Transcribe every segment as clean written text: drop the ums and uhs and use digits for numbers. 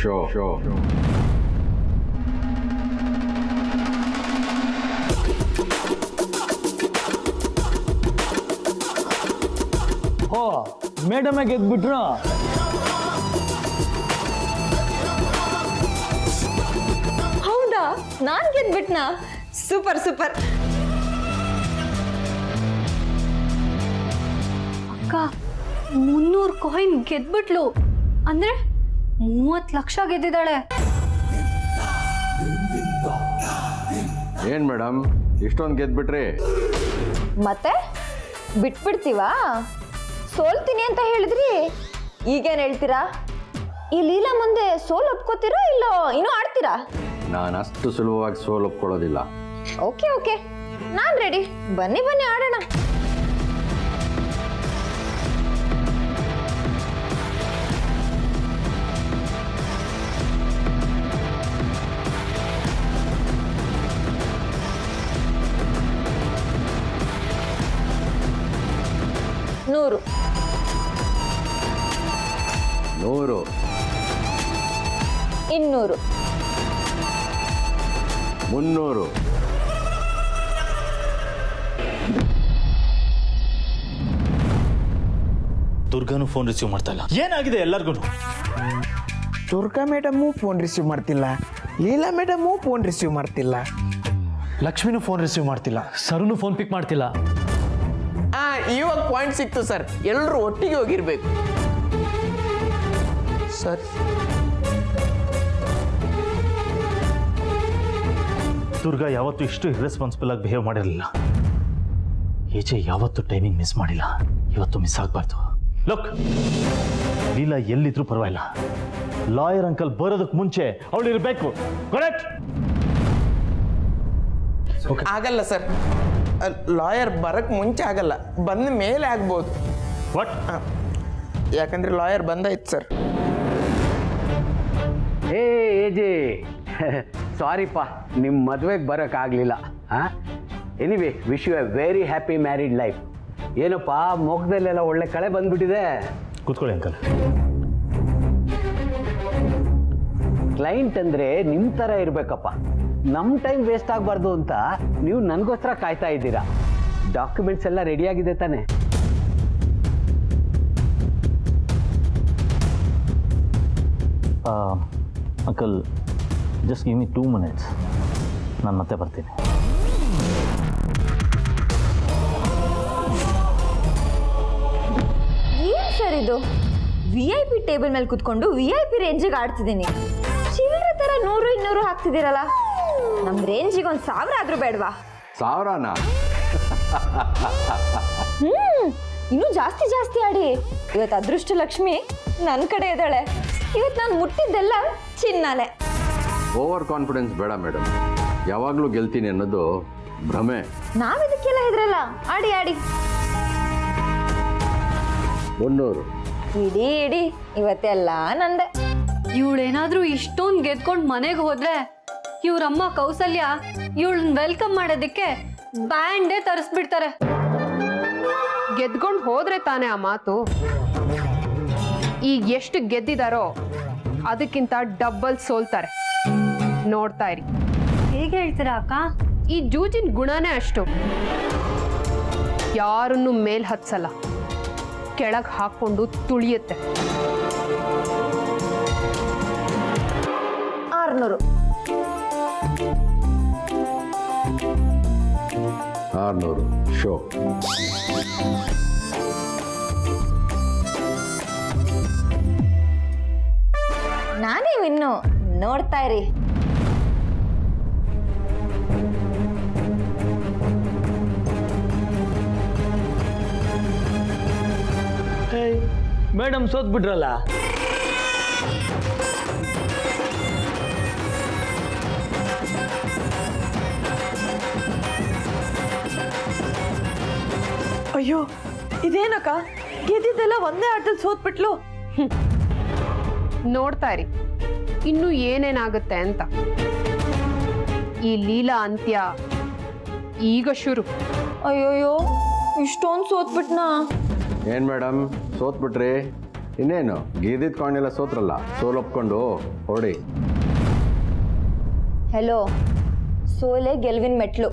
Show ಓ madam ಗೆದ್ಬಿಟ್ರು. ಹೌದಾ, ನಾನ್ ಗೆದ್ಬಿಟ್ನಾ? Super super. ಅಕ್ಕ 300 coin ಗೆದ್ಬಿಟ್ಲು ಅಂದ್ರೆ 30 ಲಕ್ಷ ಗೆದ್ದಿದ್ದಾಳೆ. ಏನ್ ಮೇಡಮ್ ಇಷ್ಟೊಂದು ಗೆದ್ಬಿಟ್ರಿ? ಮತ್ತೆ ಬಿಟ್ಬಿಡ್ತೀವಾ? ಸೋಲ್ತೀನಿ ಅಂತ ಹೇಳಿದ್ರಿ, ಈಗೇನ್ ಹೇಳ್ತೀರಾ? ಈ ಲೀಲಾ ಮುಂದೆ ಸೋಲ್ ಒಪ್ಕೋತೀರಾ ಇಲ್ಲೋ ಇನ್ನೂ ಆಡ್ತೀರಾ? ನಾನು ಅಷ್ಟು ಸುಲಭವಾಗಿ ಸೋಲು ಒಪ್ಕೊಳ್ಳೋದಿಲ್ಲ. ಓಕೆ ಓಕೆ, ನಾನ್ ರೆಡಿ. ಬನ್ನಿ ಬನ್ನಿ ಆಡೋಣ. ನೂರು 100 200 300 ದುರ್ಗಾನು ಫೋನ್ ರಿಸೀವ್ ಮಾಡ್ತಾ ಇಲ್ಲ. ಏನಾಗಿದೆ ಎಲ್ಲರಿಗೂ? ದುರ್ಗಾ ಮೇಡಮು ಫೋನ್ ರಿಸೀವ್ ಮಾಡ್ತಿಲ್ಲ, ಲೀಲಾ ಮೇಡಮು ಫೋನ್ ರಿಸೀವ್ ಮಾಡ್ತಿಲ್ಲ, ಲಕ್ಷ್ಮಿನೂ ಫೋನ್ ರಿಸೀವ್ ಮಾಡ್ತಿಲ್ಲ, ಸರುನು ಫೋನ್ ಪಿಕ್ ಮಾಡ್ತಿಲ್ಲ. ಇವಾಗ ಪಾಯಿಂಟ್ ಸಿಕ್ತು ಸರ್, ಎಲ್ಲರೂ ಒಟ್ಟಿಗೆ ಹೋಗಿರ್ಬೇಕು ಸರ್. ದುರ್ಗಾ ಯಾವತ್ತೂ ಇಷ್ಟು ಇರ್ರೆಸ್ಪಾನ್ಸಿಬಲ್ ಆಗಿ ಬಿಹೇವ್ ಮಾಡಿರಲಿಲ್ಲ. ಏಜೆ ಯಾವತ್ತೂ ಟೈಮಿಂಗ್ ಮಿಸ್ ಮಾಡಿಲ್ಲ, ಇವತ್ತು ಮಿಸ್ ಆಗಬಾರ್ದು. ಲುಕ್, ಲೀಲಾ ಎಲ್ಲಿದ್ರೂ ಪರವಾಗಿಲ್ಲ, ಲಾಯರ್ ಅಂಕಲ್ ಬರೋದಕ್ಕೆ ಮುಂಚೆ ಅವಳು ಇರಬೇಕು. ಕರೆಕ್ಟ್? ಆಗಲ್ಲ ಸರ್, ಲಾಯರ್ ಬರಕ್ ಮುಂಚೆ ಆಗಲ್ಲ, ಬಂದ ಮೇಲೆ ಆಗ್ಬೋದು. ವಾಟ್? ಯಾಕಂದ್ರೆ ಲಾಯರ್ ಬಂದಾಯ್ತು ಸರ್. ಏಜೆ ಸಾರಿಪ್ಪ, ನಿಮ್ಮ ಮದುವೆಗೆ ಬರೋಕ್ಕಾಗಲಿಲ್ಲ. Anyway, wish you a very happy married life. ಏನಪ್ಪ ಮುಖದಲ್ಲೆಲ್ಲ ಒಳ್ಳೆ ಕಳೆ ಬಂದ್ಬಿಟ್ಟಿದೆ. ಕೂತ್ಕೊಳ್ಳಿ ಅಂಕಲ್. ಕ್ಲೈಂಟ್ ಅಂದರೆ ನಿಮ್ಮ ಥರ ಇರಬೇಕಪ್ಪ. ನಮ್ಮ ಟೈಮ್ ವೇಸ್ಟ್ ಆಗಬಾರ್ದು ಅಂತ ನೀವು ನನಗೋಸ್ಕರ ಕಾಯ್ತಾ ಇದ್ದೀರಾ. ಡಾಕ್ಯುಮೆಂಟ್ಸ್ ಎಲ್ಲ ರೆಡಿಯಾಗಿದೆ ತಾನೆ? Uncle, just give me 2 minutes, ನಾನು ಮತ್ತೆ ಬರ್ತೀನಿ. ಏನ್ ಸರ್ ಇದು? VIP ಟೇಬಲ್ ಮೇಲೆ ಕುತ್ಕೊಂಡು VIP ರೇಂಜಿಗೆ ಆಡ್ತಿದ್ದೀನಿ. ಚಿಲ್ಲರೆ ತರ 100 200 ಹಾಕ್ತಿದ್ದೀರಲ್ಲ, ನಮ್ ರೇಂಜಿಗೆ 1000 ಆದ್ರೂ ಬೇಡವಾ? 1000ನಾ? ಇನ್ನೂ ಜಾಸ್ತಿ ಜಾಸ್ತಿ ಆಡಿ. ಇವತ್ತು ಅದೃಷ್ಟ ಲಕ್ಷ್ಮಿ ನನ್ನ ಕಡೆ ಇದ್ದಾಳೆ. ಇವತ್ತು ನಾನು ಮುಟ್ಟಿದ್ದೆಲ್ಲ ಚಿನ್ನಲೆ. ಓವರ್ ಕಾನ್ಫಿಡೆನ್ಸ್ ಬೇಡ ಮೇಡಮ್, ಯಾವಾಗಲೂ ಗೆಲ್ತೀನಿ ಅನ್ನೋದು ಭ್ರಮೆ. ನಾವಿದಕ್ಕೆಲ್ಲ ಇದ್ರಲ್ಲ, ಆಡಿ ಆಡಿ. 300 ಇಡೀ ಇಡೀ ಇವತ್ತೆಲ್ಲ ನಂದೆ. ಇವಳೇನಾದ್ರೂ ಇಷ್ಟೊಂದು ಗೆದ್ಕೊಂಡು ಮನೆಗೆ ಹೋದ್ರೆ ಇವ್ರಮ್ಮ ಕೌಸಲ್ಯ ಇವಳನ್ನ ವೆಲ್ಕಮ್ ಮಾಡೋದಕ್ಕೆ ಬ್ಯಾಂಡೇ ತರಿಸ್ಬಿಡ್ತಾರೆ. ಗೆದ್ಕೊಂಡು ಹೋದ್ರೆ ತಾನೇ ಆ ಮಾತು. ಈಗ ಎಷ್ಟು ಗೆದ್ದಿದಾರೋ ಅದಕ್ಕಿಂತ ಡಬಲ್ ಸೋಲ್ತಾರೆ. ನೋಡ್ತಾ ಇರಿ. ಹೇಗೆ ಹೇಳ್ತೀರಾ ಅಕ್ಕ? ಈ ಜೂಜಿನ ಗುಣನೇ ಅಷ್ಟು. ಯಾರನ್ನು ಮೇಲ್ ಹತ್ಸಲ್ಲ, ಕೆಳಗೆ ಹಾಕೊಂಡು ತುಳಿಯುತ್ತೆ. 600 600 ಶೋ. ನಾನೇ ವಿನ್ನು, ನೋಡ್ತಾ ಇರಿ. ಮೇಡಮ್ ಸೋತ್ ಬಿಟ್ರಲ್ಲ. ಅಯ್ಯೋ, ಇದೇನಕ್ಕ, ಗೆದ್ದಿದ್ದೆಲ್ಲ ಒಂದೇ ಆಟದಲ್ಲಿ ಸೋತ್ಬಿಟ್ಲು. ನೋಡ್ತಾ ಇರಿ ಇನ್ನು ಏನೇನಾಗುತ್ತೆ ಅಂತ. ಈ ಲೀಲಾ ಅಂತ್ಯ ಈಗ ಶುರು. ಅಯ್ಯೋಯ್ಯೋ, ಇಷ್ಟೊಂದು ಸೋತ್ಬಿಟ್ನಾ? ಏನು ಮೇಡಮ್ ಸೋತ್ಬಿಟ್ರಿ? ಇನ್ನೇನು ಗೆದ್ದಿದ್ದ ಕಾಯಿನ್ ಎಲ್ಲ ಸೋತ್ರಲ್ಲ, ಸೋಲೊಪ್ಕೊಂಡು ಹೊರಡಿ. ಹೆಲೋ, ಸೋಲೆ ಗೆಲುವಿನ ಮೆಟ್ಲು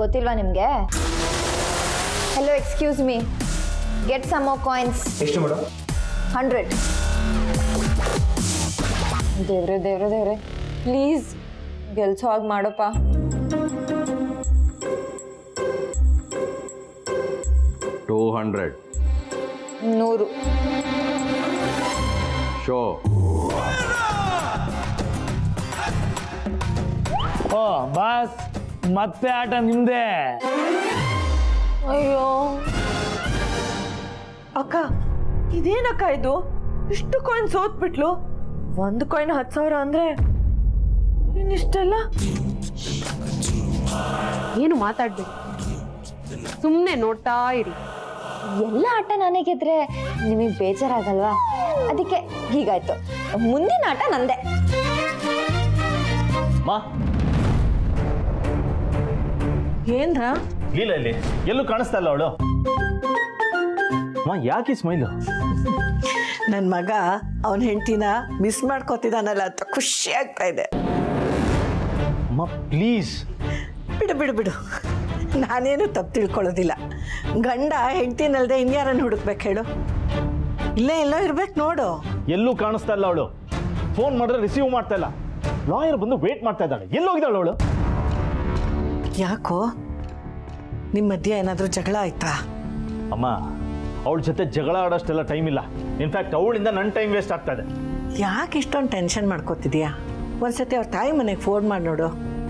ಗೊತ್ತಿಲ್ವಾ ನಿಮಗೆ? Hello, excuse me, get some more coins. ಎಷ್ಟು ಮೇಡಮ್? 100. ದೇವ್ರೆ ದೇವ್ರೆ ದೇವ್ರೆ, ಪ್ಲೀಸ್ ಗೆಲ್ಸೋ ಹಾಗೆ ಮಾಡಪ್ಪ. 200. 100. ಶೋ. ಓ ಬಾಸ್, ಮತ್ತೆ ಆಟ ನಿಮ್ದೇ. ಅಯ್ಯೋ ಅಕ್ಕ, ಇದೇನಕ್ಕ ಇದು? ಇಷ್ಟು ಕಾಯಿನ್ ಸೋತ್ಬಿಟ್ಲು. ಒಂದು ಕಾಯಿನ್ 10,000 ಅಂದ್ರೆ ಇನ್ನಿಷ್ಟೆಲ್ಲ. ಏನು ಮಾತಾಡ್ಬೇಡಿ, ಸುಮ್ಮನೆ ನೋಡ್ತಾ ಇರಿ. ಎಲ್ಲ ಆಟ ನಾನೇ ಗೆದ್ರೆ ನಿಮಗೆ ಬೇಜಾರಾಗಲ್ವಾ? ಅದಕ್ಕೆ ಹೀಗಾಯ್ತು. ಮುಂದಿನ ಆಟ ನಂದೆ. ಮಾ, ಏನ್ರ? ಲೀಲಾ ಇಲ್ಲಿ ಎಲ್ಲೂ ಕಾಣಿಸ್ತಾ ಇಲ್ಲ ಅವಳು. ಮಾ, ಯಾಕೆ ಸ್ಮೈಲು? ನನ್ನ ಮಗ ಅವನ ಹೆಂಡತಿನ ಮಿಸ್ ಮಾಡ್ಕೋತಿದ್ದಾನಲ್ಲ ಅಂತ ಖುಷಿ ಆಗ್ತಾ ಇದೆ. ಅಮ್ಮ ಪ್ಲೀಸ್. ಬಿಡು ಬಿಡು ಬಿಡು, ನಾನೇನು ತಪ್ಪು ತಿಳ್ಕೊಳ್ಳೋದಿಲ್ಲ. ಗಂಡ ಹೆಂಡತಿನಲ್ದೆ ಇನ್ಯಾರನ್ನು ಹುಡುಕ್ಬೇಕು ಹೇಳು? ಇಲ್ಲೇ ಎಲ್ಲೋ ಇರ್ಬೇಕು ನೋಡು. ಎಲ್ಲೂ ಕಾಣಿಸ್ತಾ ಇಲ್ಲ ಅವಳು. ಫೋನ್ ಮಾಡಿದ್ರೆ ರಿಸೀವ್ ಮಾಡ್ತಾ ಇಲ್ಲ. ಲಾಯರ್ ಬಂದು ವೇಟ್ ಮಾಡ್ತಾ ಇದ್ದಾಳೆ. ಎಲ್ಲೋಗಿದ್ದಾಳು ಅವಳು? ಯಾಕೋ, ನಿಮ್ಮ ಮಧ್ಯೆ ಏನಾದರೂ ಜಗಳ ಆಯ್ತಾ? ಅಮ್ಮ, ಅವಳ ಜೊತೆ ಜಗಳ ಆಡೋಷ್ಟೆಲ್ಲ ಟೈಮ್ ಇಲ್ಲ. ಇನ್ಫ್ಯಾಕ್ಟ್ ಅವಳಿಂದ ನನ್ನ ಟೈಮ್ ವೇಸ್ಟ್ ಆಗ್ತಾ ಇದೆ. ಯಾಕೆ ಇಷ್ಟೊಂದು ಟೆನ್ಷನ್ ಮಾಡ್ಕೋತಿದ್ಯಾ? ಒಂದ್ಸತಿ ಅವ್ರ ತಾಯಿ ಮನೆಗೆ ಫೋನ್ ಮಾಡಿ ನೋಡು.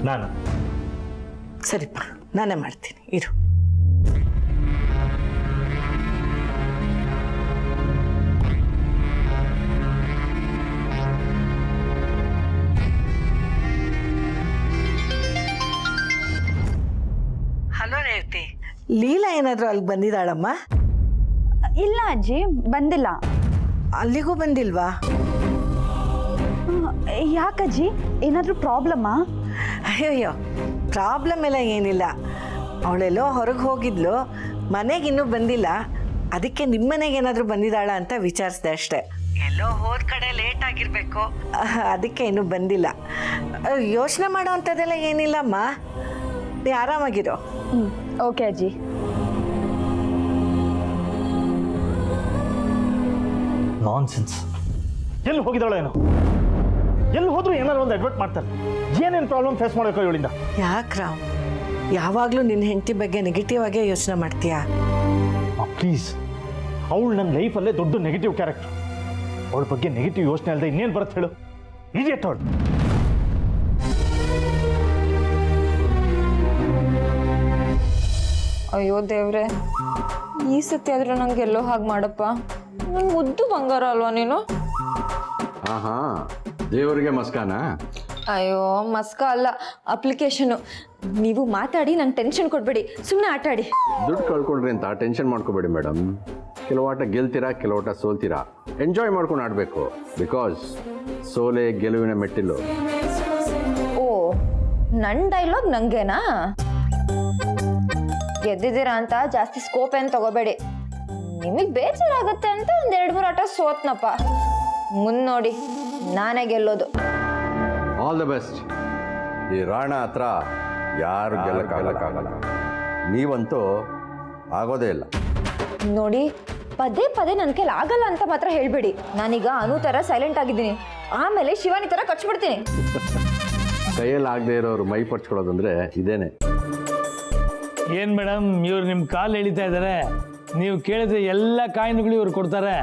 ನಾನು ಸರಿಪ್ಪ, ನಾನೇ ಮಾಡ್ತೀನಿ, ಇರು. ಹಲೋ ರೇವತಿ, ಲೀಲಾ ಏನಾದರೂ ಅಲ್ಲಿಗೆ ಬಂದಿದ್ದಾಳಮ್ಮ? ಇಲ್ಲ ಅಜ್ಜಿ, ಬಂದಿಲ್ಲ. ಅಲ್ಲಿಗೂ ಬಂದಿಲ್ವಾ? ಯಾಕಜ್ಜಿ, ಏನಾದರೂ ಪ್ರಾಬ್ಲಮ್ಮಾ? ಅಯ್ಯಯ್ಯೋ, ಪ್ರಾಬ್ಲಮ್ ಎಲ್ಲ ಏನಿಲ್ಲ. ಅವಳೆಲ್ಲೋ ಹೊರಗೆ ಹೋಗಿದ್ಲು, ಮನೆಗೆ ಇನ್ನೂ ಬಂದಿಲ್ಲ. ಅದಕ್ಕೆ ನಿಮ್ಮ ಮನೆಗೆ ಏನಾದರೂ ಬಂದಿದ್ದಾಳ ಅಂತ ವಿಚಾರಿಸಿದೆ ಅಷ್ಟೇ. ಎಲ್ಲೋ ಹೋದ ಕಡೆ ಲೇಟ್ ಆಗಿರಬೇಕು, ಅದಕ್ಕೆ ಇನ್ನೂ ಬಂದಿಲ್ಲ. ಯೋಚನೆ ಮಾಡೋ ಅಂಥದ್ದೆಲ್ಲ ಏನಿಲ್ಲಮ್ಮ, ನೀ ಆರಾಮಾಗಿರೋ. ಓಕೆ ಅಜ್ಜಿ. ನಾನ್ಸೆನ್ಸ್. ಎಲ್ಲಿ ಹೋಗಿದ್ದಾಳೆ ಏನೋ? ಎಲ್ಲಿ ಹೋದ್ರು ಏನಾದ್ರು ಒಂದು ಅಡ್ವರ್ಟ್ ಮಾಡ್ತಾರೆ. ಏನೇನು ಪ್ರಾಬ್ಲಮ್ ಫೇಸ್ ಮಾಡಬೇಕು ಇವಳಿಂದ? ಯಾಕೆ ರಾವ್, ಯಾವಾಗಲೂ ನಿನ್ನ ಹೆಂಡತಿ ಬಗ್ಗೆ ನೆಗೆಟಿವ್ ಆಗೇ ಯೋಚನೆ ಮಾಡ್ತೀಯಾ? ಪ್ಲೀಸ್, ಅವಳು ನನ್ನ ಲೈಫಲ್ಲೇ ದೊಡ್ಡ ನೆಗೆಟಿವ್ ಕ್ಯಾರೆಕ್ಟರ್. ಅವಳ ಬಗ್ಗೆ ನೆಗೆಟಿವ್ ಯೋಚನೆ ಅಲ್ಲದೆ ಇನ್ನೇನು ಬರುತ್ತೆ ಹೇಳು? ಇಡಿಯಟ್ ಅವಳು. ಅಯ್ಯೋ ದೇವ್ರೆ, ಈ ಸತಿ ಆದ್ರೆ ನಂಗೆ ಎಲ್ಲೋ ಹಾಗೆ ಮಾಡಪ್ಪ. ನನ್ನ ಮುದ್ದು ಬಂಗಾರ ಅಲ್ವಾ ನೀನು? ಆಹಾ, ದೇವರಿಗೆ ಮಸ್ಕಾನಾ? ಅಯ್ಯೋ ಮಸ್ಕ ಅಲ್ಲ, ಅಪ್ಲಿಕೇಶನು. ನೀವು ಮಾತಾಡಿ ನಂಗೆ ಟೆನ್ಷನ್ ಕೊಡಬೇಡಿ, ಸುಮ್ಮನೆ ಆಟ ಆಡಿ. ದುಡ್ಡು ಕಳ್ಕೊಂಡ್ರಿ ಅಂತ ಟೆನ್ಷನ್ ಮಾಡ್ಕೋಬೇಡಿ ಮೇಡಮ್. ಕೆಲವು ಆಟ ಗೆಲ್ತೀರಾ, ಕೆಲವು ಆಟ ಸೋಲ್ತೀರಾ. ಎಂಜಾಯ್ ಮಾಡ್ಕೊಂಡು ಆಡಬೇಕು. ಬಿಕಾಸ್ ಸೋಲೆ ಗೆಲುವಿನ ಮೆಟ್ಟಿಲು. ಓ, ನನ್ನ ಡೈಲಾಗ್ ನಂಗೇನಾ? ಗೆದ್ದಿದ್ದೀರಾ ಅಂತ ಜಾಸ್ತಿ ಸ್ಕೋಪ್ ಏನು ತಗೋಬೇಡಿ. ನಿಮಗೆ ಬೇಜಾರಾಗುತ್ತೆ ಅಂತ ಒಂದು 2-3 ಆಟ ಸೋತ್ನಪ್ಪ. ಮುಂದೆ ನೋಡಿ, ನಾನೇ ಗೆಲ್ಲೋದು. All the best. ಈ ರಾಣ ಹತ್ರ ಯಾರು ಗೆಲ್ಲಕ್ಕಾಗಲ್ಲ. ನೀವಂತೂ ಆಗೋದೇ ಇಲ್ಲ. ನೋಡಿ, ಪದೇ ಪದೇ ನನ್ನ ಕೈಲಿ ಆಗಲ್ಲ ಅಂತ ಮಾತ್ರ ಹೇಳ್ಬೇಡಿ. ನಾನೀಗ ಅನು ಥರ ಸೈಲೆಂಟ್ ಆಗಿದ್ದೀನಿ, ಆಮೇಲೆ ಶಿವಾನಿ ಥರ ಕಚ್ಬಿಡ್ತೀನಿ. ಕೈಯಲ್ಲಿ ಆಗದೆ ಇರೋರು ಮೈ ಪರ್ಚ್ಕೊಳ್ಳೋದಂದ್ರೆ ಇದೇನೆ. ಏನು ಮೇಡಮ್, ಇವ್ರು ನಿಮ್ಮ ಕಾಲು ಎಳಿತಾ ಇದ್ದಾರೆ. ನೀವು ಕೇಳಿದ್ರೆ ಎಲ್ಲ ಕಾಯಿನ್ಗಳು ಇವ್ರು ಕೊಡ್ತಾರೆ.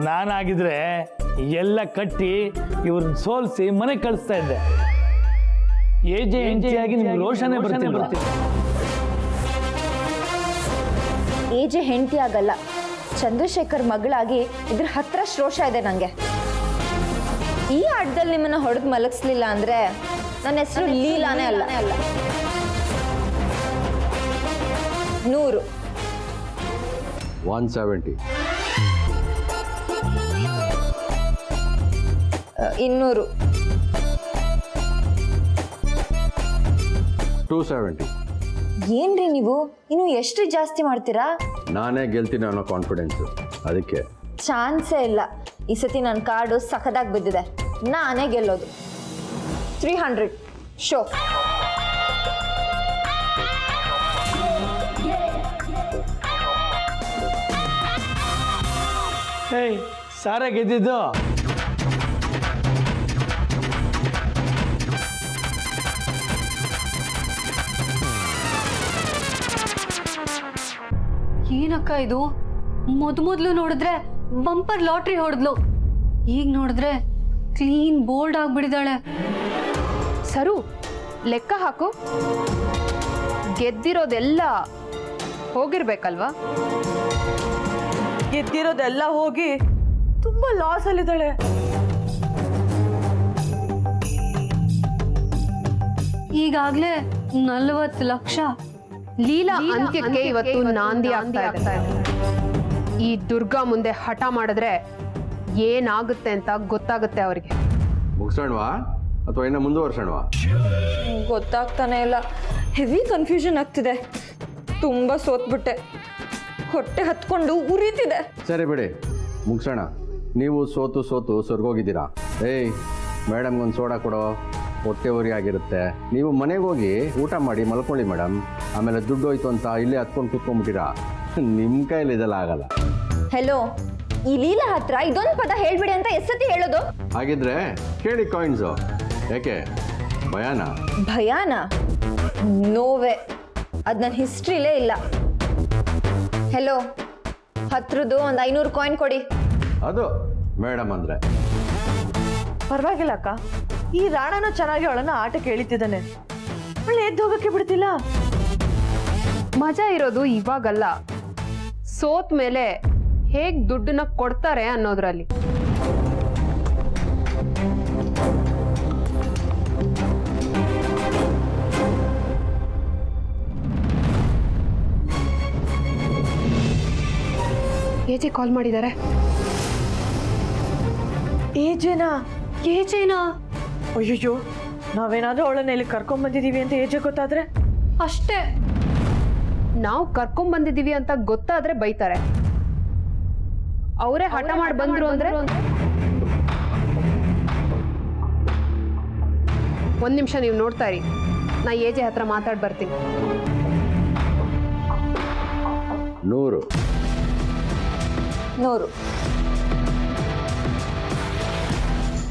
ನಾನಾಗಿದ್ರೆ ಎಲ್ಲ ಕಟ್ಟಿ ಇವ್ರನ್ನ ಸೋಲಿಸಿ ಮನೆಗೆ ಕಳಿಸ್ತಾ ಇದ್ದೆ. ಹೆಂಡತಿಯಾಗಿ ನಿಮ್ಗೆ ರೋಷನೇ ಬರ್ತೀನಿ. ಏಜೆ ಹೆಂಡತಿ ಆಗಲ್ಲ, ಚಂದ್ರಶೇಖರ್ ಮಗಳಾಗಿ ಇದ್ರ ಹತ್ರ ರೋಷ ಇದೆ ನನಗೆ. ಈ ಆಟದಲ್ಲಿ ನಿಮ್ಮನ್ನ ಹೊಡೆದು ಮಲಗಿಸ್ಲಿಲ್ಲ ಅಂದ್ರೆ ನನ್ನ ಹೆಸರು ಲೀಲಾನೇ ಅಲ್ಲ. 100. 170. 200. 270. ಏನ್ರಿ ನೀವು ಇನ್ನು ಎಷ್ಟು ಜಾಸ್ತಿ ಮಾಡ್ತೀರಾ? ನಾನೇ ಗೆಲ್ತೀನಿ ಅನ್ನೋ ಕಾನ್ಫಿಡೆನ್ಸು, ಅದಕ್ಕೆ ಚಾನ್ಸೇ ಇಲ್ಲ. ಈ ಸತಿ ನನ್ನ ಕಾರ್ಡು ಸಖದಾಗಿ ಬಿದ್ದಿದೆ. ನಾನೇ ಗೆಲ್ಲೋದು. 300 ಶೋ. ಏಯ್ ಸಾರ ಗೆದ್ದಿದ್ದು. ಏನಕ್ಕ ಇದು? ಮೊದ್ಲು ನೋಡಿದ್ರೆ ಬಂಪರ್ ಲಾಟ್ರಿ ಹೊಡೆದ್ಲು, ಈಗ ನೋಡಿದ್ರೆ ಕ್ಲೀನ್ ಬೋಲ್ಡ್ ಆಗ್ಬಿಡಿದಾಳೆ. ಸರು ಲೆಕ್ಕ ಹಾಕು, ಗೆದ್ದಿರೋದೆಲ್ಲ ಹೋಗಿರ್ಬೇಕಲ್ವಾ? ಗೆದ್ದಿರೋದೆಲ್ಲ ಹೋಗಿ ತುಂಬಾ ಲಾಸ್ ಅಲ್ಲಿದ್ದಾಳೆ. ಈಗಾಗ್ಲೇ 40 ಲಕ್ಷ. ಲೀಲಾ ಅಂತ್ಯಕ್ಕೆ ಇವತ್ತು ನಾಂದಿ ಆಗ್ತಾ ಇದೆ. ಈ ದುರ್ಗಾ ಮುಂದೆ ಹಠ ಮಾಡಿದ್ರೆ ಏನಾಗುತ್ತೆ ಅಂತ ಗೊತ್ತಾಗುತ್ತೆ ಅವ್ರಿಗೆ. ಮುಗಿಸೋಣವಾ ಅಥವಾ ಇನ್ನು ಮುಂದುವರ್ಸೋಣವಾ? ಗೊತ್ತಾಗ್ತಾನೆ ಇಲ್ಲ. ಹೆವಿ ಕನ್ಫ್ಯೂಷನ್ ಆಗ್ತಿದೆ. ತುಂಬ ಸೋತ್ಬಿಟ್ಟೆ. ಹೊಟ್ಟೆ ಹತ್ಕೊಂಡು ಉರಿತಿದೆ. ಸರಿ ಬಿಡಿ, ಮುಗಿಸೋಣ. ನೀವು ಸೋತು ಸ್ವರ್ಗೋಗಿದ್ದೀರಾ. ಏಯ್ ಮೇಡಮ್ಗೊಂದು ಸೋಡಾ ಕೊಡೋ, ಹೊಟ್ಟೆ ಉರಿ ಆಗಿರುತ್ತೆ. ನೀವು ಮನೆಗೆ ಹೋಗಿ ಊಟ ಮಾಡಿ ಮಲ್ಕೊಳ್ಳಿ ಮೇಡಮ್. ಆಮೇಲೆ ದುಡ್ಡು ಹೋಯ್ತು ಅಂತ ಇಲ್ಲೇ ಹತ್ಕೊಂಡು ಕೂತ್ಕೊಂಡ್ಬಿಟ್ಟಿರಾ. ನಿಮ್ಮ ಕೈಲಿ ಇದೆಲ್ಲ ಆಗಲ್ಲ. ಹೆಲೋ, ಈ ಲೀಲಾ ಹತ್ರ ಇದೊಂದು ಪದ ಹೇಳ್ಬಿಡಿ ಅಂತ ಎಷ್ಟತಿ ಹೇಳೋದು? ಹಾಗಿದ್ರೆ ಕೇಳಿ ಕಾಯಿನ್ಸು. ಯಾಕೆ ಭಯಾನ? ಭಯಾನ? ನೋವೇ. ಅದು ನನ್ನ ಹಿಸ್ಟ್ರಿಲೇ ಇಲ್ಲ. ಹೆಲೋ, ಹತ್ರದ್ದು ಒಂದು 500 ಕಾಯಿನ್ ಕೊಡಿ. ಅದು ಮೇಡಮ್ ಅಂದರೆ ಪರವಾಗಿಲ್ಲ ಅಕ್ಕ, ಈ ರಾಣನೂ ಚೆನ್ನಾಗಿ ಅವಳನ್ನ ಆಟಕ್ಕೆ ಎಳಿತಿದ್ದಾನೆ. ಅವಳು ಎದ್ದು ಹೋಗಕ್ಕೆ ಬಿಡ್ತಿಲ್ಲ. ಮಜಾ ಇರೋದು ಇವಾಗಲ್ಲ, ಸೋತ್ ಮೇಲೆ ಹೇಗ್ ದುಡ್ಡನ್ನ ಕೊಡ್ತಾರೆ ಅನ್ನೋದ್ರಲ್ಲಿ. ಏಜೆ ಕಾಲ್ ಮಾಡಿದ್ದಾರೆ. ಏಜೇನಾ? ಏಜೇನಾ? ಅಯ್ಯೋ, ನಾವೇನಾದ್ರೂ ಅವಳನ್ನ ಇಲ್ಲಿ ಕರ್ಕೊಂಡ್ ಬಂದಿದೀವಿ ಅಂತ ಏಜೆ ಗೊತ್ತಾದ್ರೆ? ಅಷ್ಟೇ. ನಾವು ಕರ್ಕೊಂಡ್ ಬಂದಿದೀವಿ ಅಂತ ಗೊತ್ತಾದ್ರೆ ಬೈತಾರೆ. ಅವರೇ ಹಠ ಮಾಡಿ ಬಂದ್ರು ಅಂದ್ರೆ? ಒಂದ್ ನಿಮಿಷ ನೀವು ನೋಡ್ತಾ ಇರಿ, ನಾ ಏಜೆ ಹತ್ರ ಮಾತಾಡ್ ಬರ್ತೀನಿ. 100 100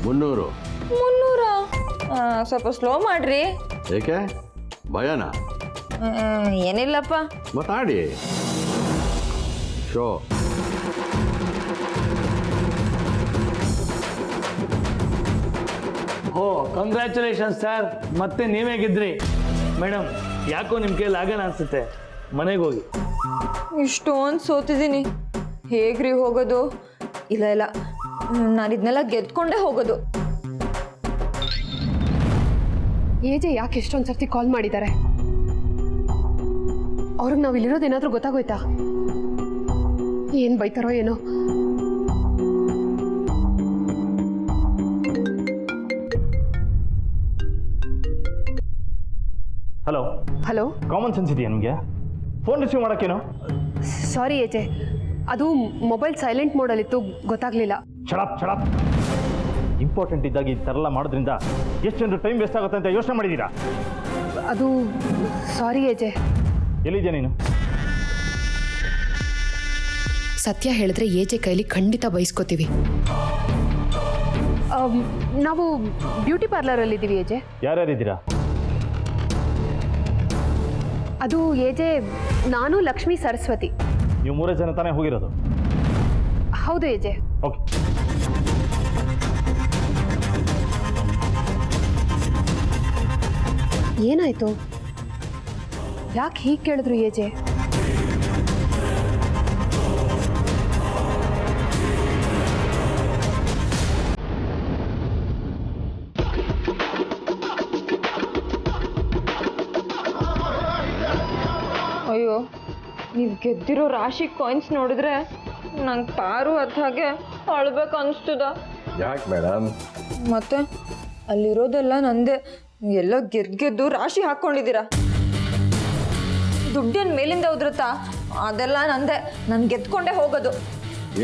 300 300. ಸ್ವಲ್ಪ ಸ್ಲೋ ಮಾಡ್ರಿ. ಏಕೆ ಭಯಾನ? ಏನಿಲ್ಲಪ್ಪ. ಮಾತಾಡಿ. ಶೋ. ಓ ಕಂಗ್ರ್ಯಾಚುಲೇಷನ್ಸ್ ಸರ್, ಮತ್ತೆ ನೀವೇ ಗೆದ್ರಿ. ಮೇಡಮ್ ಯಾಕೋ ನಿಮ್ಮ ಕೈಯಲ್ಲಿ ಆಗಲ್ಲ ಅನ್ಸುತ್ತೆ, ಮನೆಗೆ ಹೋಗಿ. ಇಷ್ಟೊಂದು ಸೋತಿದ್ದೀನಿ. ಹೇಗ್ರಿ ಹೋಗೋದು? ಇಲ್ಲ, ನಾನು ಇದನ್ನೆಲ್ಲ ಗೆದ್ಕೊಂಡೇ ಹೋಗೋದು. ಏಜೆ ಯಾಕೆ ಎಷ್ಟೊಂದು ಸರ್ತಿ ಕಾಲ್ ಮಾಡಿದ್ದಾರೆ? ಅವ್ರಿಗೆ ನಾವು ಇಲ್ಲಿರೋದೇನಾದ್ರೂ ಗೊತ್ತಾಗೋಯ್ತಾ? ಏನ್ ಬೈತಾರೋ ಏನೋ. ಹಲೋ ಹಲೋ, ಕಾಮನ್ ಸೆನ್ಸ್ ಇದೆಯಾ ನಿಮಗೆ? Phone receive ಮಾಡೋಕ್ಕೇನು? ಸಾರಿ ಏಜೆ, ಅದು ಮೊಬೈಲ್ ಸೈಲೆಂಟ್ ಮೋಡಲ್ಲಿತ್ತು, ಗೊತ್ತಾಗ್ಲಿಲ್ಲ. ಚಡಪ್ ಇಂಪಾರ್ಟೆಂಟ್ ಇದ್ದಾಗ ಈ ಥರ ಎಲ್ಲ ಮಾಡೋದ್ರಿಂದ ಎಷ್ಟು ಜನರು ಟೈಮ್ ವೇಸ್ಟ್ ಆಗುತ್ತೆ ಅಂತ ಯೋಚನೆ ಮಾಡಿದ್ದೀರಾ? ಅದು ಸಾರಿ ಏಜೆ. ಎಲ್ಲಿದ್ಯಾ ನೀನು? ಸತ್ಯ ಹೇಳಿದ್ರೆ ಏಜೆ ಕೈಲಿ ಖಂಡಿತ ಬಯಸ್ಕೋತೀವಿ. ನಾವು ಬ್ಯೂಟಿ ಪಾರ್ಲರಲ್ಲಿ ಇದ್ದೀವಿ ಏಜೆ. ಯಾರ್ಯಾರಿದ್ದೀರಾ? ಅದು ಏಜೆ, ನಾನು ಲಕ್ಷ್ಮಿ ಸರಸ್ವತಿ. ನೀವು 3 ಜನ ತಾನೇ ಹೋಗಿರೋದು? ಹೌದು ಏಜೆ. ಓಕೆ. ಏನಾಯ್ತು? ಯಾಕೆ ಹೀಗೆ ಕೇಳಿದ್ರು ಏಜೆ? ಅಯ್ಯೋ, ನೀವು ಗೆದ್ದಿರೋ ರಾಶಿ ಕಾಯಿನ್ಸ್ ನೋಡಿದ್ರೆ ನಂಗೆ ಪಾರು ಅರ್ಥ ಹಾಗೆ ಅಳ್ಬೇಕು ಅನಿಸ್ತದ. ಯಾಕೆ ಮೇಡಮ್? ಮತ್ತೆ ಅಲ್ಲಿರೋದೆಲ್ಲ ನಂದೆ. ಎಲ್ಲ ಗೆದ್ದು ರಾಶಿ ಹಾಕ್ಕೊಂಡಿದ್ದೀರಾ. ದುಡ್ಡೇನು ಮೇಲಿಂದ ಉದ್ರತ್ತಾ? ಅದೆಲ್ಲ ನಂದೆ. ನಾನು ಗೆದ್ಕೊಂಡೇ ಹೋಗೋದು.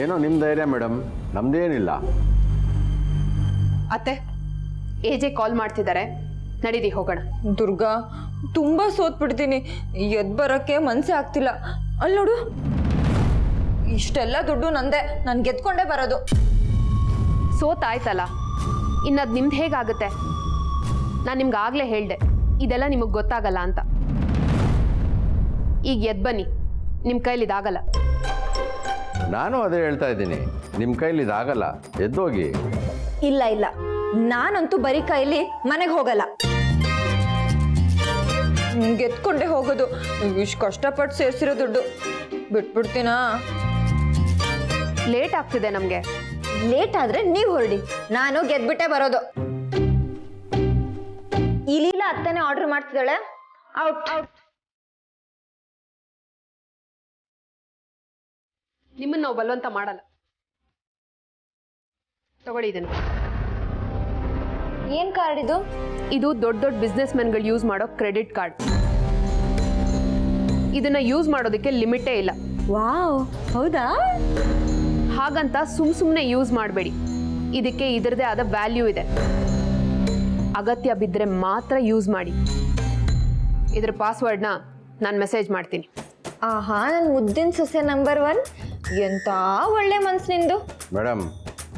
ಏನೋ ನಿಮ್ಮ ಧೈರ್ಯ ಮೇಡಮ್, ನಮ್ದೇನಿಲ್ಲ. ಅತ್ತೆ ಎಜೆ ಕಾಲ್ ಮಾಡ್ತಿದ್ದಾರೆ, ನಡೀರಿ ಹೋಗೋಣ. ದುರ್ಗಾ, ತುಂಬಾ ಸೋತ್ಬಿಡ್ತೀನಿ. ಎದ್ ಬರಕ್ಕೆ ಮನ್ಸೇ ಆಗ್ತಿಲ್ಲ. ಅಲ್ಲಿ ನೋಡು, ಇಷ್ಟೆಲ್ಲ ದುಡ್ಡು ನಂದೆ, ನಾನು ಗೆದ್ಕೊಂಡೇ ಬರೋದು. ಸೋತಾಯ್ತಲ್ಲ, ಇನ್ನದು ನಿಮ್ದು ಹೇಗಾಗುತ್ತೆ? ನಾನು ನಿಮ್ಗೆ ಆಗಲೇ ಹೇಳ್ದೆ ಇದೆಲ್ಲ ನಿಮಗೆ ಗೊತ್ತಾಗಲ್ಲ ಅಂತ. ಈಗ ಎದ್ದು ಬನ್ನಿ, ನಿಮ್ಮ ಕೈಲಿ ಇದಾಗಲ್ಲ. ನಾನು ಅದೇ ಹೇಳ್ತಾ ಇದ್ದೀನಿ, ನಿಮ್ಮ ಕೈಲಿ ಇದಾಗಲ್ಲ, ಎದ್ದೋಗಿ. ಇಲ್ಲ ಇಲ್ಲ, ನಾನಂತೂ ಬರೀ ಕೈಲಿ ಮನೆಗೆ ಹೋಗಲ್ಲ. ಗೆದ್ಕೊಂಡೇ ಹೋಗೋದು. ಇಷ್ಟು ಕಷ್ಟಪಟ್ಟು ಸೇರಿಸಿರೋ ದುಡ್ಡು ಬಿಟ್ಬಿಡ್ತೀನಾ? ಲೇಟ್ ಆಗ್ತಿದೆ ನಮಗೆ. ಲೇಟ್ ಆದ್ರೆ ನೀವು ಹೊರಡಿ, ನಾನು ಗೆದ್ಬಿಟ್ಟೆ ಬರೋದು. ಈ ಲೀಲಾ ಅತ್ತನೇ ಆರ್ಡರ್ ಮಾಡ್ತಿದ್ದಾಳೆ. Out out. ನಿಮ್ಮನ್ನು ನಾವು ಬಲವಂತ ಮಾಡಲ್ಲ. ತಗೊಳ್ಳಿ ಇದನ್ನು. ಏನ್ ಕಾರ್ಡ್ ಇದು? ಇದು ದೊಡ್ಡ ದೊಡ್ಡ ಬಿಸ್ನೆಸ್ ಮೆನ್ಗಳು ಯೂಸ್ ಮಾಡೋ ಕ್ರೆಡಿಟ್ ಕಾರ್ಡ್. ಇದನ್ನ ಯೂಸ್ ಮಾಡೋದಕ್ಕೆ ಲಿಮಿಟೇ ಇಲ್ಲ. ವಾವ್, ಹೌದಾ? ಹಾಗಂತ ಸುಮ್ಮನೆ ಯೂಸ್ ಮಾಡಬೇಡಿ. ಇದಕ್ಕೆ ಇದರದೇ ಆದ ವ್ಯಾಲ್ಯೂ ಇದೆ. ಅಗತ್ಯ ಬಿದ್ದರೆ ಮಾತ್ರ ಯೂಸ್ ಮಾಡಿ. ಇದರ ಪಾಸ್ವರ್ಡ್ನ ನಾನು ಮೆಸೇಜ್ ಮಾಡ್ತೀನಿ. ಆಹಾ, ನನ್ನ ಮುದ್ದಿನ ಸೊಸೆ ನಂಬರ್ 1. ಎಂತ ಒಳ್ಳೆ ಮನ್ಸು ನಿಂದು. ಮೇಡಮ್,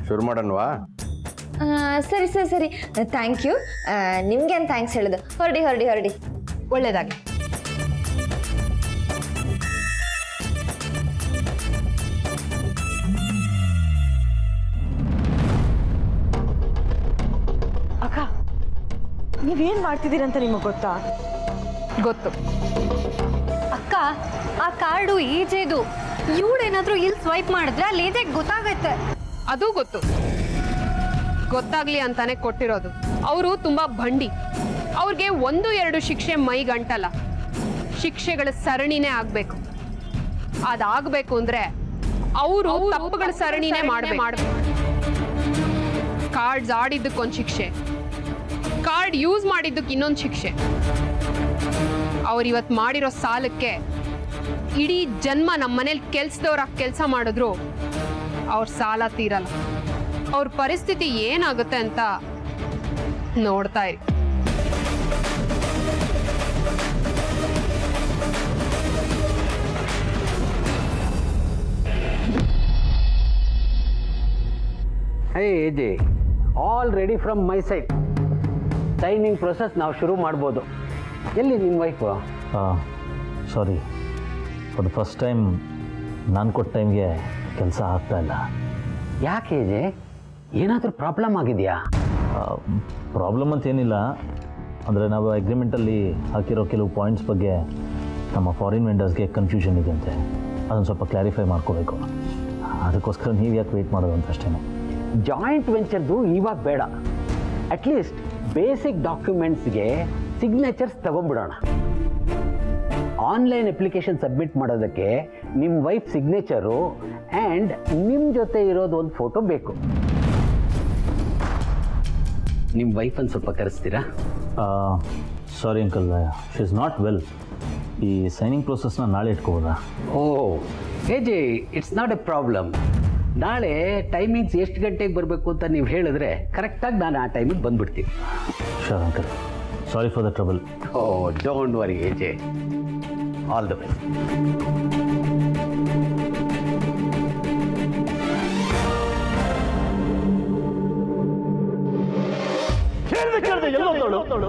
ಶುರು ಮಾಡೋಣವಾ? ಸರಿ ಸರಿ ಸರಿ, ಥ್ಯಾಂಕ್ ಯು. ನಿಮ್ಗೇನು ಥ್ಯಾಂಕ್ಸ್ ಹೇಳೋದು? ಹೊರಡಿ ಹೊರಡಿ ಹೊರಡಿ. ಒಳ್ಳೇದಾಗಿ. ಅಕ್ಕ, ನೀವೇನ್ ಮಾಡ್ತಿದ್ದೀರಂತ ನಿಮಗೆ ಗೊತ್ತಾ? ಗೊತ್ತು. ಅಕ್ಕ, ಆ ಕಾರ್ಡು ಈಜೆದು. ಇವಳೇನಾದ್ರೂ ಇಲ್ಲಿ ಸ್ವೈಪ್ ಮಾಡಿದ್ರೆ ಅಲ್ಲಿ ಏಜೆಗೆ ಗೊತ್ತಾಗತ್ತೆ. ಅದು ಗೊತ್ತು. ಗೊತ್ತಾಗ್ಲಿ ಅಂತಾನೆ ಕೊಟ್ಟಿರೋದು. ಅವರು ತುಂಬಾ ಭಂಡಿ. ಅವ್ರಿಗೆ 1-2 ಶಿಕ್ಷೆ ಮೈಗಂಟಲ್ಲ, ಶಿಕ್ಷೆಗಳ ಸರಣಿನೇ ಆಗ್ಬೇಕು. ಅದಾಗಬೇಕು ಅಂದ್ರೆ ಅವರು ತಪ್ಪುಗಳ ಸರಣಿನೇ ಮಾಡಬೇಕು. ಕಾರ್ಡ್ಸ್ ಆಡಿದ್ದಕ್ಕೊಂದು ಶಿಕ್ಷೆ, ಕಾರ್ಡ್ ಯೂಸ್ ಮಾಡಿದ್ದಕ್ಕೆ ಇನ್ನೊಂದು ಶಿಕ್ಷೆ. ಅವ್ರು ಇವತ್ತು ಮಾಡಿರೋ ಸಾಲಕ್ಕೆ ಇಡೀ ಜನ್ಮ ನಮ್ಮ ಮನೇಲಿ ಕೆಲ್ಸದವ್ರಾಗಿ ಕೆಲಸ ಮಾಡಿದ್ರು ಅವ್ರ ಸಾಲ ತೀರಲ್ಲ. ಅವ್ರ ಪರಿಸ್ಥಿತಿ ಏನಾಗುತ್ತೆ ಅಂತ ನೋಡ್ತಾ ಇರಿ. Hey AJ, all ready from my side. Signing process ನಾವು ಶುರು ಮಾಡ್ಬೋದು. ಎಲ್ಲಿ ನಿಮ್ಮ wife? Sorry, for the first time ನಾನು ಕೊಟ್ಟ ಟೈಮ್ಗೆ ಕೆಲಸ ಆಗ್ತಾ ಇಲ್ಲ. ಯಾಕೆ ಎಜೆ, ಏನಾದರೂ ಪ್ರಾಬ್ಲಮ್ ಆಗಿದೆಯಾ? ಪ್ರಾಬ್ಲಮ್ ಅಂತ ಏನಿಲ್ಲ, ಅಂದರೆ ನಾವು ಅಗ್ರಿಮೆಂಟಲ್ಲಿ ಹಾಕಿರೋ ಕೆಲವು ಪಾಯಿಂಟ್ಸ್ ಬಗ್ಗೆ ನಮ್ಮ ಫಾರಿನ್ ವೆಂಡರ್ಸ್ಗೆ ಕನ್ಫ್ಯೂಷನ್ ಇದೆ ಅಂತೆ. ಅದನ್ನು ಸ್ವಲ್ಪ ಕ್ಲಾರಿಫೈ ಮಾಡ್ಕೋಬೇಕು. ಅದಕ್ಕೋಸ್ಕರ ನೀವು ಯಾಕೆ ವೆಯ್ಟ್ ಮಾಡೋದು ಅಂತ ಅಷ್ಟೇ. ಜಾಯಿಂಟ್ ವೆಂಚರ್ದು ಇವಾಗ ಬೇಡ. ಅಟ್ಲೀಸ್ಟ್ ಬೇಸಿಕ್ ಡಾಕ್ಯುಮೆಂಟ್ಸ್ಗೆ ಸಿಗ್ನೇಚರ್ಸ್ ತಗೊಂಡ್ಬಿಡೋಣ. ಆನ್ಲೈನ್ ಅಪ್ಲಿಕೇಶನ್ ಸಬ್ಮಿಟ್ ಮಾಡೋದಕ್ಕೆ ನಿಮ್ಮ ವೈಫ್ ಸಿಗ್ನೇಚರು ಆ್ಯಂಡ್ ನಿಮ್ಮ ಜೊತೆ ಇರೋದು ಒಂದು ಫೋಟೋ ಬೇಕು. ನಿಮ್ಮ ವೈಫನ್ನು ಸ್ವಲ್ಪ ಕರೆಸ್ತೀರಾ? Sorry uncle, she is not well. ಈ ಸೈನಿಂಗ್ ಪ್ರೊಸೆಸ್ನ ನಾಳೆ ಇಟ್ಕೋಬೋದಾ? ಓ ಹೇಜೆ, ಇಟ್ಸ್ ನಾಟ್ ಎ ಪ್ರಾಬ್ಲಮ್. ನಾಳೆ ಟೈಮಿಂಗ್ಸ್ ಎಷ್ಟು ಗಂಟೆಗೆ ಬರಬೇಕು ಅಂತ ನೀವು ಹೇಳಿದ್ರೆ ಕರೆಕ್ಟಾಗಿ ನಾನು ಆ ಟೈಮಿಗೆ ಬಂದುಬಿಡ್ತೀನಿ. Sure uncle, sorry for the trouble. Oh don't worry ಹೇಜೆ, ಆಲ್ ದ ಬೆಸ್ಟ್. ಕೇಳಿದೆ ಎಲ್ಲೋದವಳು?